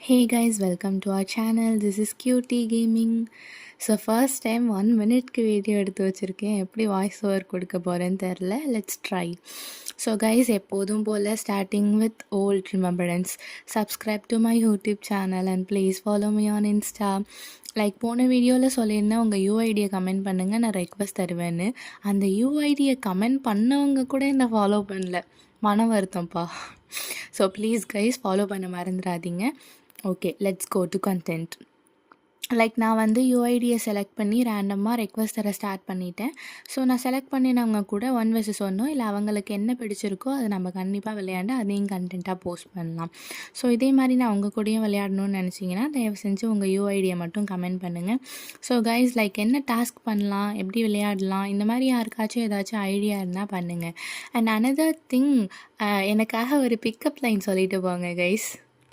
Hey guys, welcome to our channel. This is QT Gaming. So first time 1 மினிட்க்கு video எடுத்து வச்சுருக்கேன். எப்படி voice over கொடுக்க போகிறேன்னு தெரில. Let's try. ஸோ கைஸ், எப்போதும் போல் starting with old remembrance. Subscribe to my YouTube channel and please follow me on Insta. Like போன வீடியோவில் சொல்லியிருந்தேன், உங்கள் யூஐடியை கமெண்ட் பண்ணுங்கள், நான் ரெக்வஸ்ட் தருவேன்னு. அந்த யூஐடியை கமெண்ட் பண்ணவங்க கூட என்னை ஃபாலோ பண்ணல. மன வருத்தம்ப்பா. ஸோ ப்ளீஸ் கைஸ், ஃபாலோ பண்ண மறந்துடாதீங்க. Okay, let's go to content. Like நான் வந்து யூஐடியை செலக்ட் பண்ணி ரேண்டமாக ரெக்வஸ்ட் தர ஸ்டார்ட் பண்ணிட்டேன். ஸோ நான் செலக்ட் பண்ணினவங்க கூட 1 vs 1 இல்லை அவங்களுக்கு என்ன பிடிச்சிருக்கோ அதை நம்ம கண்டிப்பாக விளையாண்டு அதையும் கண்டென்ட்டாக போஸ்ட் பண்ணலாம். ஸோ இதே மாதிரி நான் உங்கள் கூடயும் விளையாடணும்னு நினச்சிங்கன்னா தயவு செஞ்சு உங்கள் யூஐடியை மட்டும் கமெண்ட் பண்ணுங்கள். ஸோ கைஸ், லைக் என்ன டாஸ்க் பண்ணலாம், எப்படி விளையாடலாம், இந்த மாதிரி யாருக்காச்சும் ஏதாச்சும் ஐடியா இருந்தால் பண்ணுங்கள். அண்ட் அனதர் திங், எனக்காக ஒரு பிக்கப் லைன் சொல்லிட்டு போங்க கைஸ்.